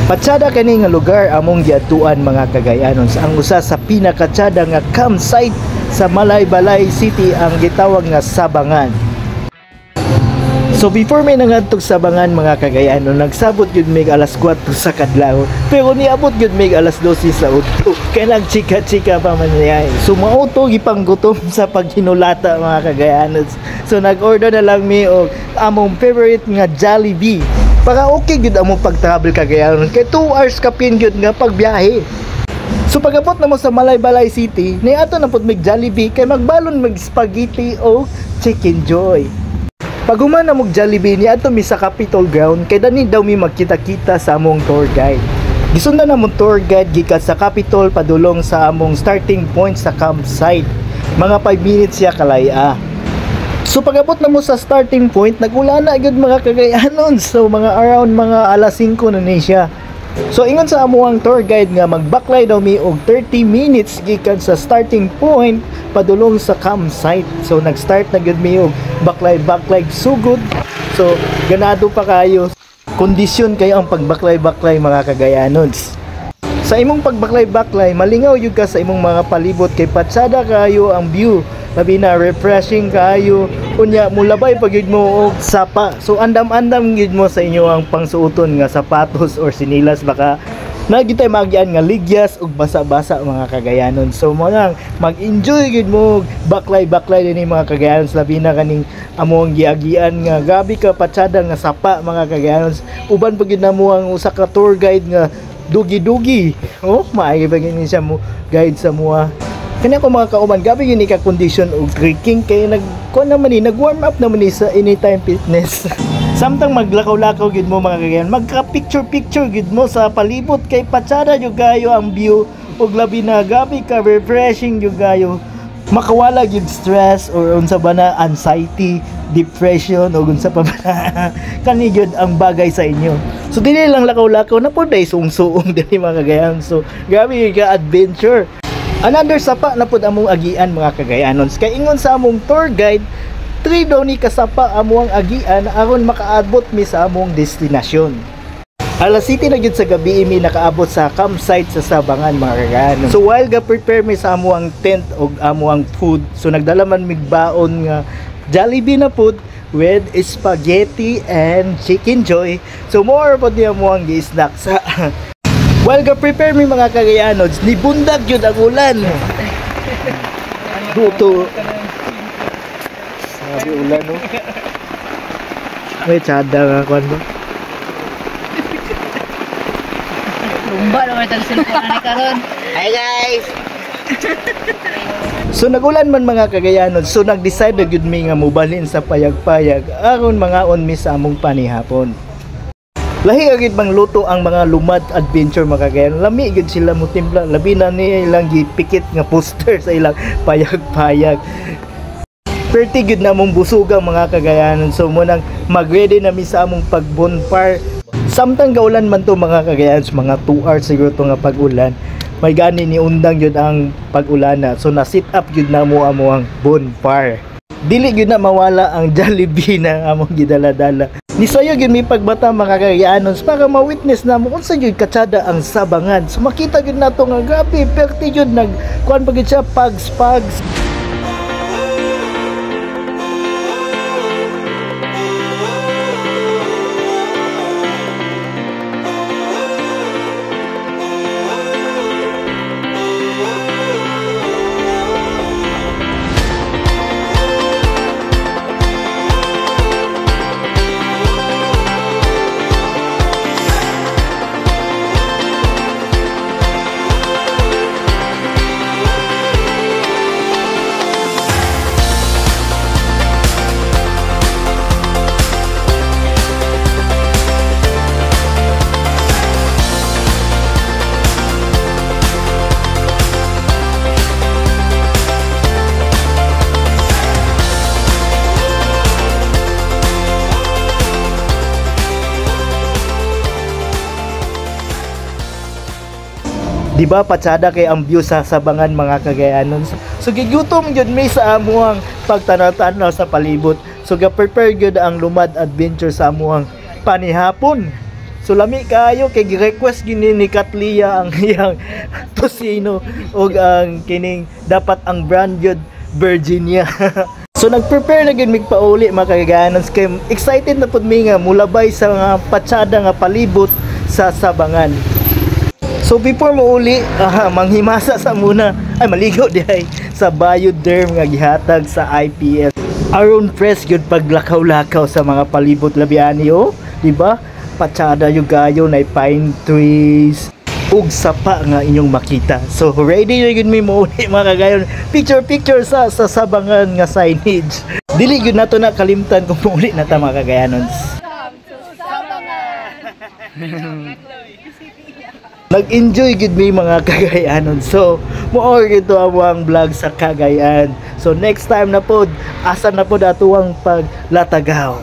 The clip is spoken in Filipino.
Patsada kani nga lugar among giadtuan mga kagayanon. Ang usa sa pinakatsada nga campsite sa Malaybalay City ang gitawag nga Sabangan. So before may nangadtog Sabangan mga kagayanon, nagsabot gyud mig alas 4 sa kadlaw. Pero niabot gyud mig alas 12 sa udto. Kaya nagchika-chika pa man niya. So mauto gipanggutom sa paghinulata mga kagayanon. So nag-order na lang mi og among favorite nga Jollibee. Para okay gyud among pag-travel kagayanon kay 2 hours ka pin gyud nga pagbiyahe. So pag-abot na mo sa Malaybalay City, ni ato na pud mig Jollibee kay magbalon mag spaghetti o chicken joy. Pag human na mo Jollibee ni ato mi sa Capitol Ground kay dani daw mi magkita-kita sa among tour guide. Gisundan na mo tour guide gikan sa Capitol padulong sa among starting point sa campsite. Mga 5 minutes siya kalaya. So pag-abot na mo sa starting point, nagulan na agad mga kagayanon. So mga around mga alas 5 na ni siya. So ingon sa amuang tour guide nga magbaklay daw mi og 30 minutes gikan sa starting point padulong sa campsite. So nag-start na gud mi og baklay sugod. So ganado pa kayo. Kondisyon kayo ang pagbaklay mga kagayanon. Sa imong pagbaklay, malingaw yun ka sa imong mga palibot kay patsada kayo ang view. Labi na refreshing kayo. Unya mulabay pag yun mo og sapa. So andam-andam yun mo sa inyo ang pangsuoton nga sapatos or sinilas baka nagitay magian nga ligyas ug basa-basa mga kagayanon. So mo lang mag-enjoy gid mo baklay dinhi mga kagayanon. Labi na kaning among giagian nga gabi ka patsada nga sapa mga kagayanon. Uban pag na mo ang usa ka tour guide nga dugi-dugi. Oh, maay ba gini siya mo guide sa mua. Kanya ko mga kauban, gabi yun ika-condition o trekking kaya nag-warm up naman sa Anytime Fitness. Samtang maglakaw-lakaw gid mo mga kagayan, magka-picture gid mo sa palibot kay patsada yung gayo ang view o labi na gabi ka refreshing yung gayo. Makawala yung stress or unsa ba na anxiety, depression o unsa pa ba kani yun ang bagay sa inyo. So dili lang lakaw-lakaw na po dahil suong-suong dili mga kagayan. So gabi ka adventure. Another sapa na pud among agian mga kagayanon. Kay ingon sa among tour guide, 3 daw ni kasapa among agian aron makaabot mi sa among destinasyon. Alas 7 na gyud sa gabi mi nakaabot sa campsite sa Sabangan mga kagayanon. So while ga prepare mi sa among tent og among food, so nagdala man mig baon nga Jollibee na pud with spaghetti and chicken joy. So more pud niya mo ang gi-snack sa while ga-prepare mi mga kagayanon, ni bundag yun ang ulan. Duto. Sabi ulan, no? May tsada nga kwan ba? Lumba naman itong cellphone na karon. Hi guys! So nagulan man mga kagayanon, so nag-decide na yun mi nga mubalin sa payag-payag aron mga mi sa among panihapon. Lahi agad bang luto ang mga lumad adventure mga kagayanon. Lami gid sila mo timpla, labi na ni ilang gipikit nga poster sa ilang payag-payag. Perti gid na mong busugang mga kagayanon. So munang mag-ready na mi sa among pag-bonfire. Samtang gaulan man to mga kagayanon, mga 2 hours siguro to nga pag-ulan. May gani ni undang yun ang pag-ulana. So na-sit up yun na mo ang bonfire. Dili yun na mawala ang Jollibee na among gidala-dala. Nisayo yun may pagbata mga kagayanon para ma-witness na mo kung saan yun katsada ang Sabangan. So makita yun na to nga gabi, perti yun nagkuhan pagin siya pags. Diba patsada kay ang view sa Sabangan mga kagayanon. So gigutom gyud mi sa amuang pagtanaw-tanaw sa palibot. So ga-prepare gyud ang lumad adventure sa amuang panihapon. So lami kayo kay gi-request gini ni Katlia ang iyang tosino ug ang kining dapat ang brand yun Virginia. So nag-prepare na gyud mig pauli mga kagayaanon kay excited na pud mi nga mulabay sa mga patsada nga palibot sa Sabangan. So before mo uli, manghimasa sa muna, ay maligo dihay sa Bioderm nga gihatag sa IPS. Aron fresh gyud paglakaw-lakaw sa mga palibot labi ani di ba? Patsada yung gayo na pine trees ug sapa nga inyong makita. So ready na gyud mi mo uli mga kagayon. Picture sa Sabangan nga signage. Dili gyud nato na kalimtan kung uli na ta mga kagayanon. Nag-enjoy gid mi mga kagayanon. So, mo gito ang vlog sa Cagayan. So, next time na pod, asa na pod atuang paglatagaw.